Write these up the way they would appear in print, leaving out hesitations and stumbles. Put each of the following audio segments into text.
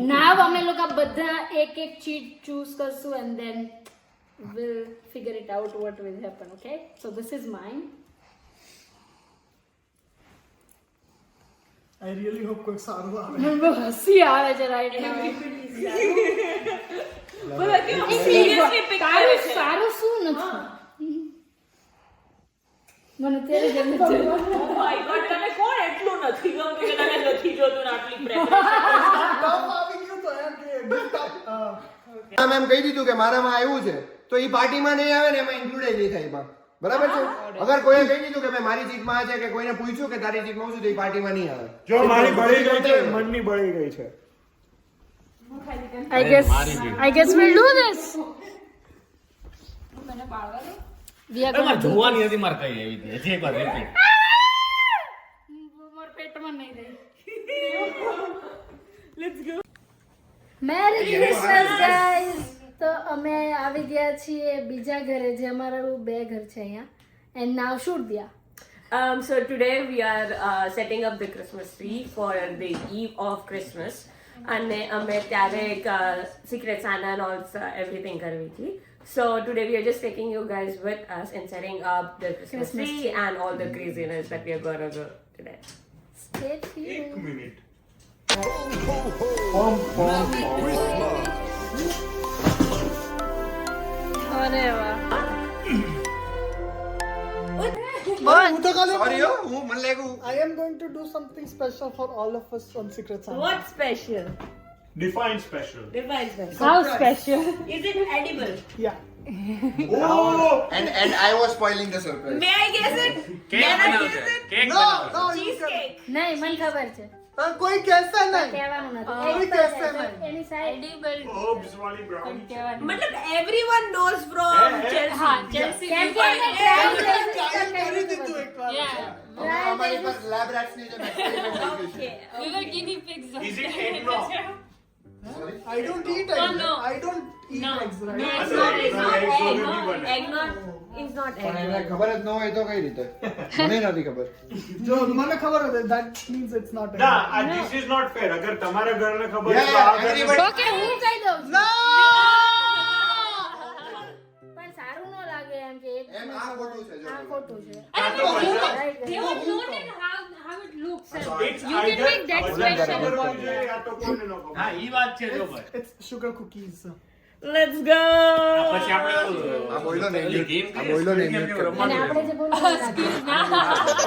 નાવ અમે લોકો બધા એક ચીટ ચૂઝ કરશું and then we'll figure it out what will happen. Okay, so this is mine. I really hope કોઈ સારું આવે. મને બહુ હસી આવે છે right now. બોલો કે seriously pick કરે છે. સારું શું નથી મને ત્યારે ગમે છે. ઓ માય ગોડ તને કોણ એટલું નથી ગમતું કે તને નથી જોતું ને આટલી પ્રેફરન્સ આવી ગયું તો એમ કે gift મેમ કહી દીધું કે મારામાં આવ્યું છે તો એ પાર્ટીમાં નહીં આવે ને એમાં ઇન્ક્લુડેડ નહીં થાય એમાં બરાબર છે અગર કોઈએ કહી દીધું કે ભાઈ મારી સીટમાં છે કે કોઈને પૂછ્યું કે તારી સીટમાં છું તો એ પાર્ટીમાં નહીં આવે જો મારી બળી ગઈ છે મનની બળી ગઈ છે. I guess we'll do this. We are going to do જોવાની હતી મારે કઈ એવી હતી હજી એકવાર repeat. મારા પેટમાં નહીં રહી. Let's go merry Christmas guys. તો અમે આવી ગયા છીએ બીજા ઘરે જે અમારું બે ઘર છે અહીંયા એન્ડ નાવ શૂટ દિયા. So today we are setting up the Christmas tree for the eve of Christmas. અને અમે ત્યારે એક secret Santa and all everything કરવી હતી. So today we are just taking you guys with us and setting up the Christmas tree and all the craziness that we are gonna do today. Stay tuned. Minute અરે વાહ. હું તો કાલે sorry હો હું મને લાગ્યું I am going to do something special for all of us on Secret Santa. What special? Define special. Divine special. How special. Is it edible? Yeah. and I was spoiling the surprise May I guess it? Cake Can I બનાવશે guess it? Cake No, બનાવશે no, you can. Cheesecake. નહીં મને ખબર છે કોઈ કહેશે નહીં. કહેવાનું નથી કોઈ કહેશે નહીં. એની સાઈડ Herbs વાળી brown. मतलब everyone knows from Chelsea. Chelsea. કેમ કે એને try કરી દીધું એકવાર. અમારી પર લેબ રેટ્સ ની જે experiment Okay. Is it egg raw? I don't eat eggs. no. I don't eat eggs, right? It's not egg. Egg not is not પણ egg. એને ખબર જ ન હોય તો કઈ રીતે મને નથી ખબર જો મને ખબર હતી that means it's not egg. ના this is not fair અગર તમારા ઘરને ખબર Yeah, છે તો આ ઘરને everybody- ઓકે હું કહી દઉં છું. No! પણ સારું ન લાગે એમ કે એક એમ આ ખોટું છે જો આ ખોટું છે આ તો મતલબ Right, They right. won't notice how it looks. it's You can either make that બધાને special. ખબર હોવી જોઈએ યા તો કોઈને ન ખબર. હા ઈ વાત છે જો ભાઈ It's sugar cookies. Let's go. પછી આપણે આ બોયલો ને પેલી game આ બોયલો ને કેમ mute એવું કરી. અને આપણે જે બોલવાનું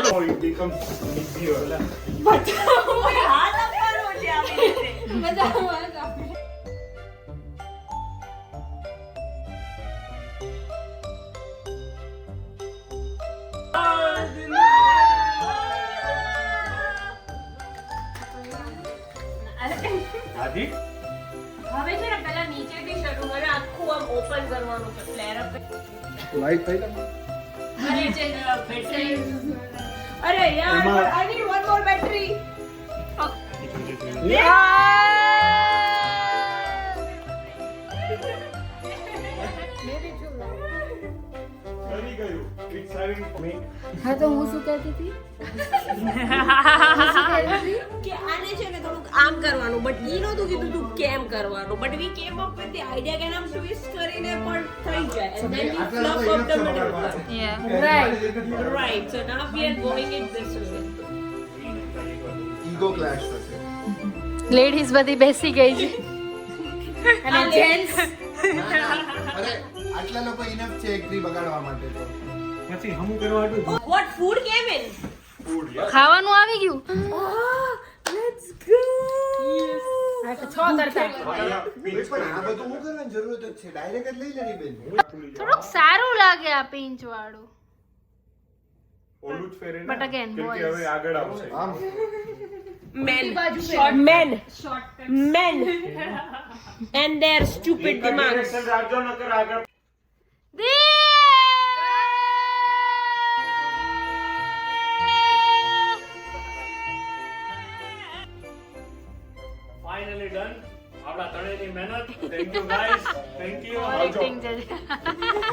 So it becomes easier. કોઈ હાથ આપવાનો છે આવી રીતે. હાજી હવે છે ને પહેલા નીચેથી શરૂ કરે આખું આમ ઓપન કરવાનું છે ફ્લેર અપ લાઈટ થઈ તમે અરે છે બેટરી અરે યાર એમાં- I need one more battery. કરી ગયું. It's having me. હા તો હું શું કહેતી હતી કે આને છે ને થોડુંક આમ કરવાનું બટ ઈ નહોતું કીધું તું કેમ કરવાનું બટ વી કેમ અપ વિથ ધ આઈડિયા કે આમ ટ્વિસ્ટ કરીને પણ થઈ જાય and then we આટલા fluff લોકો up the એને જ middle ખબર right right so now we are going it this way ego clash થશે લેડીઝ બધી બેસી ગઈ છે અને જેન્ટ્સ અરે આટલા લોકો ઇનફ છે એક ટ્રી બગાડવા માટે તો પછી હમું કરવા હતું what food came in ખાવાનું આવી ગયું let's go આ તો 6 કરતા પણ આ બધું હું કરવાની જરૂરત જ છે ડાયરેક્ટ જ લઈ લેની બેન થોડુંક સારું લાગે આ પિંચ વાળું ઓલું જ ફેરે But again, કેમ કે boys. હવે આગળ આવશે આમ men men and their stupid demands Direction રાખજો નકર આગળ ફાઇનલી ડન આપડા ત્રણેયની મહેનત thank you guys thank you acting છે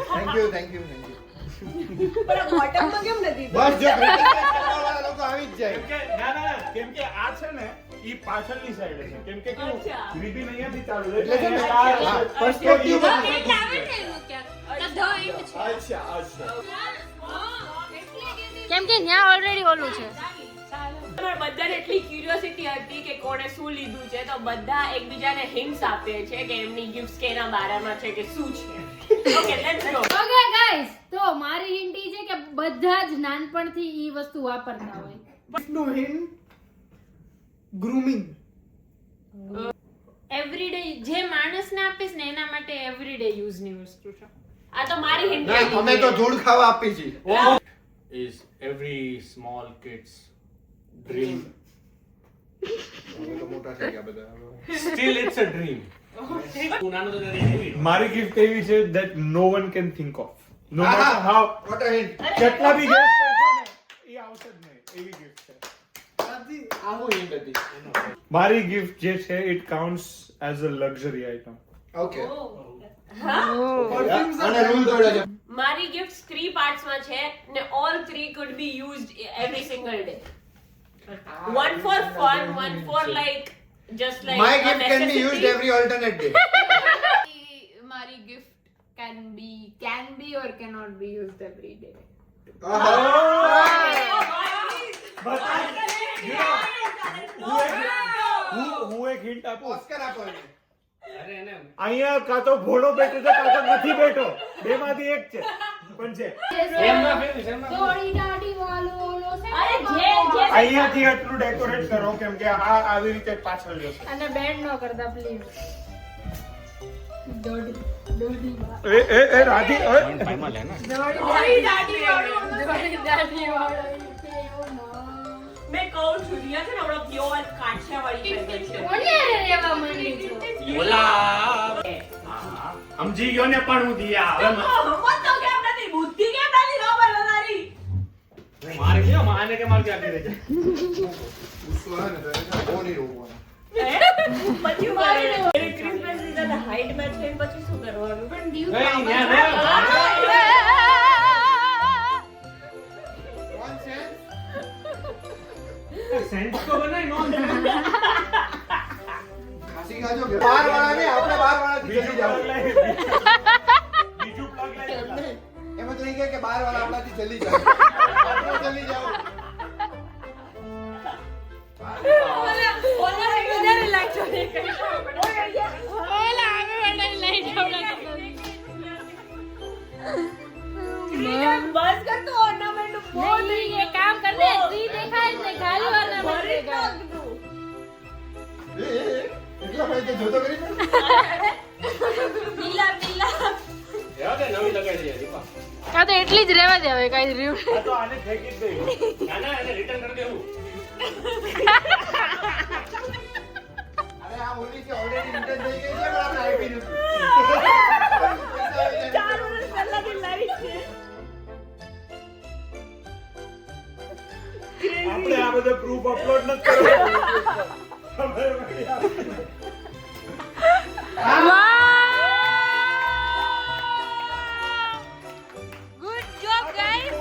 થેન્ક યુ પણ બોટમમાં કેમ નથી બસ જો વાળા લોકો આવી જ જાય ના કેમ કે આ છે ને ઈ પાછળની સાઈડ છે કેમ કે કેવું અચ્છા. રિબિન અહીંયાથી ચાલુ છે એટલે છે ને, આ હા, perspective અચ્છા અચ્છા કેમ કે ત્યાં ઓલરેડી ઓલું છે. પણ બધાને એટલી ક્યુરિયોસિટી હતી કે કોણે શું લીધું છે તો બધા એકબીજાને હિન્ટ્સ આપે છે કે એમની ગિફ્ટ્સ કેના બારામાં છે કે શું છે. Okay let's go. Okay guys, તો મારી હિન્ટ ઈ છે કે બધા જ નાનપણથી ઈ વસ્તુ વાપરતા હોય. નો હિન્ટ ગ્રૂમિંગ. એવરીડે જે માણસને આપીશ ને એના માટે એવરીડે યુઝની વસ્તુ છે. આ તો મારી હિન્ટ ના, અમે તો ધૂળ ખાવા આપી છીએ. Is every small kid's dream. અમે તો મોટા થઈ ગયા બધા. Still, it's a dream. તું નાનો તો ત્યારે એવી. મારી ગિફ્ટ એવી છે that no one can think of no હા, matter how what a hint. કેટલા બી ગેસ કરશો ને એ આવશે જ નહીં એવી ગિફ્ટ છે આવું hint હતી. મારી ગિફ્ટ જે છે it counts as a luxury item Okay. Perfumes અને rule તોડ્યો છે. મારી ગિફ્ટ્સ 3 પાર્ટ્સમાં છે ને all 3 could be used every single day. One for fun, one for like just like My a gift can be used necessity. every alternate day. મારી gift can be or cannot be used every day. હું એક hint આપું Oscar આપો એને. અરે એને અહીંયા કાં તો ભોળો બેઠો છે કાં તો નથી બેઠો બેમાંથી એક છે પણ છે એમ ના ફેરવીશ, એમ ના દોડી દાઢી વાળો ઓલો છે. અરે જે અહીંયાથી આટલું ડેકોરેટ કરો કેમ કે આ આવી રીતે પાછળ જશે અને બેન્ડ ન કરતા પ્લીઝ. દોડી દોડી વાળો. એ રાધી દોડી દાઢી વાળો. દોડી દાઢી વાળો. એવું ના. મેં કહું છું રિયા છે ને આપણો પ્યોર કાઠિયાવાડી પેગન છે. કોની હારે રહેવા માંડી છો? ઓલા. સમજી ગયો ને પણ હું દિયા હવે તો હમત તો કેમ નથી બુદ્ધિ કેમ નથી ખબર તમારી. મારે કેમ માને કે મારે ક્યાં કરે છે ગુસ્સો આવે ને તો એને બહુ નહીં રોકવાનો. પછી મારે ક્રિસમસ સીઝન હાઈટ મેચ કરીને પછી શું કરવાનું પણ દીવ નહીં, તો ન્યા, આમાં One sense. સેન્સ તો બનાય નો ખાસી ખાજો કે બાર વાળા ને આપણે બાર વાળાથી બીજું જલ્દી plug જાવ. લાવી બીજું plug લાવી એમાં તો એ કહે કે બાર વાળા આપણાથી જલ્દી જાવ. આપણે જલ્દી જાવ. ઓલા વધારે લાગજો ને ઓલા આગળ વાળાને લઈ જાવ લાગે. બસ કર તો ornament બહુ નહીં, એ કામ કર દે. તી દેખાય જ ને ખાલી વાળા ભરી બચેગા. નાખતું. એ, એટલા ભાઈ તો જોતો કરી પણ. પીલા પીલા યાર નવી લગાડી દે દીપા કાં તો એટલી જ રહેવા દે હવે કાંઈ રહ્યું. આ તો આને ફેંકી જ દઈ ના ના એને રિટર્ન કરી દેવું અરે આ ઓલી છે ઓલરેડી રિટર્ન થઈ ગઈ છે પણ આપણે આપી નથી. પૈસા આવી જાય. 4 વર્ષ પહેલાથી લાવી છે. આપણે આ બધો પ્રૂફ અપલોડ નથી કરવો ખબર પડી Good job, guys.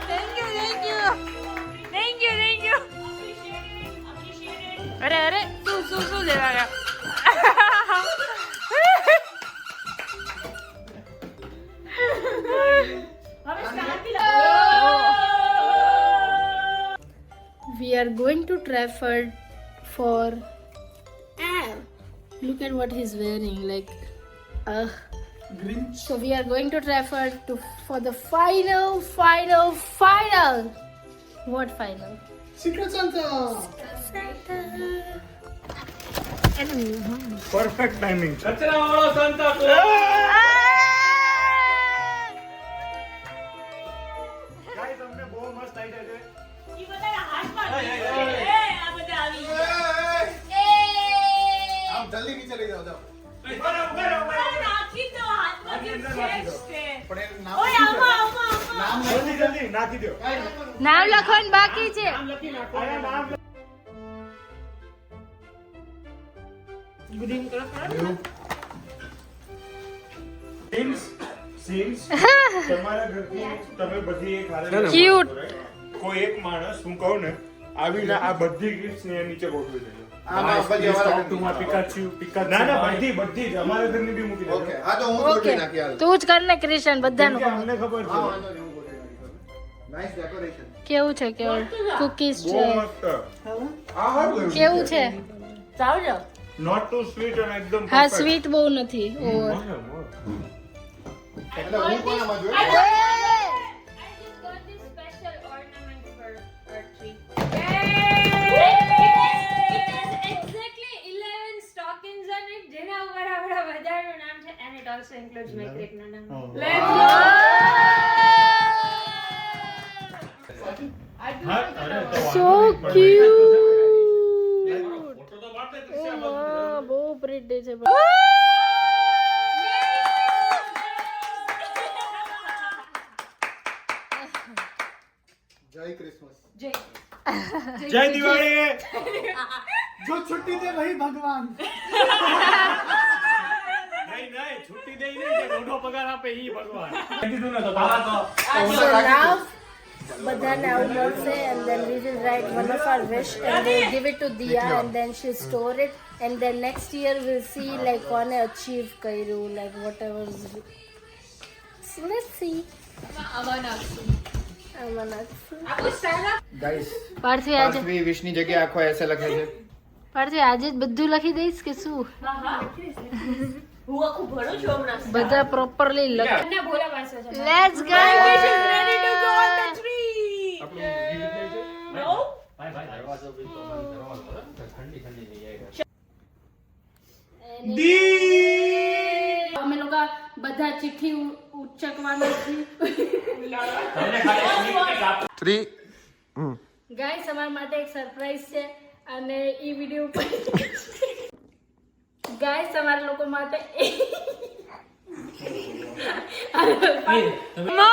Thank you. અરે શું લેવા ગયા? We are going to Trafford for. Look at what he's wearing, like. So we are going to Trafford for the final. What final? Secret Santa. Perfect timing છે કચરા વાળો સંતા તો guys અમને બહુ મસ્ત આઈડિયા છે ઈ બધાના હાથમાં એ, એ, એ એ. આ બધા આવી એ, ગયા. એ, આમ જલ્દી નીચે લઈ જાઓ જાઓ. નાખી દો હાથમાં જે આની અંદર નાખી દો. છે. પણ એનું નામ ઓય શું છે? આમાં જલ્દી નાખી દો નામ લખવાનું બાકી છે. આયા નામ સીન્સ તમારા ઘરથી તમે બધી એક હારે Cute. કોઈ એક માણસ હું કહું ને આવીને આ બધી ગિફ્ટ્સ ને નીચે ગોઠવી દેજો. આમાં બધી અમારા Talk to my Pikachu. ના ના બધી જ અમારા ઘરની બી મૂકી દેજો. ઓકે હા તો હું ઓકે ગોઠવી નાખી હાલ. તું જ કર ને ક્રિશન બધાનું કેમ કે અમને ખબર હા છે વાંધો નહીં, હું ગોઠવી નાખી. Nice decoration. કેવું છે કેવું કુકીઝ બહુ છે મસ્ત આ હારું કેવું છે ચાવજો નોટ ટુ સ્વીટ અને એકદમ હા perfect. સ્વીટ બહુ નથી ઓવર એટલે હું કોનામાં જોઈ? I just got this special ornament for our tree. It has exactly 11 stockings on it. જેના ઉપર આપણા બજારનું નામ છે and it also includes my crickના નામ. Let's go. So cute photo તો પાડતે ક્રિશા. બહુ પ્રિટી છે જય ક્રિસમસ. જય દિવાળી जो छुट्टी दे वही भगवान. નહીં નહીં છૂટી દઈ નહીં જે દોઢો પગાર આપે ઈ ભગવાન કીધું ને તો તારા તો So now બધાને આવું મળશે and then we will write one of our wish and we'll give it to Diya and then she'll store it and then next year we'll see like કોને achieve કર્યું like whatever. So let's see. આમાં નાખશું. Guys Parthvi આજે પાર્થવી વિશની જગ્યાએ આખો એસે લખે છે. પાર્થવી આજે જ બધું લખી દઈશ કે શું હું આખું ભણું છું હમણાં. બધા પ્રોપરલી લખ. અને ભોલા પાસે છે. Let's go. Ready to go on the tree. આપણું ગીત થાય છે No? ભાઈ ભાઈ દરવાજો બી તો બંધ કરવાનો હતો ને ઠંડી ઠંડી નહીં આવે અમે લોકો બધા ચિઠ્ઠી ઉચ્ચકવાના છીએ તમને ખાલી સ્વીટ આપ 3 ગાઈસ અમારા માટે એક સરપ્રાઈઝ છે અને ઈ વિડિયો ઉપર ગાઈસ અમારા લોકો માટે તમે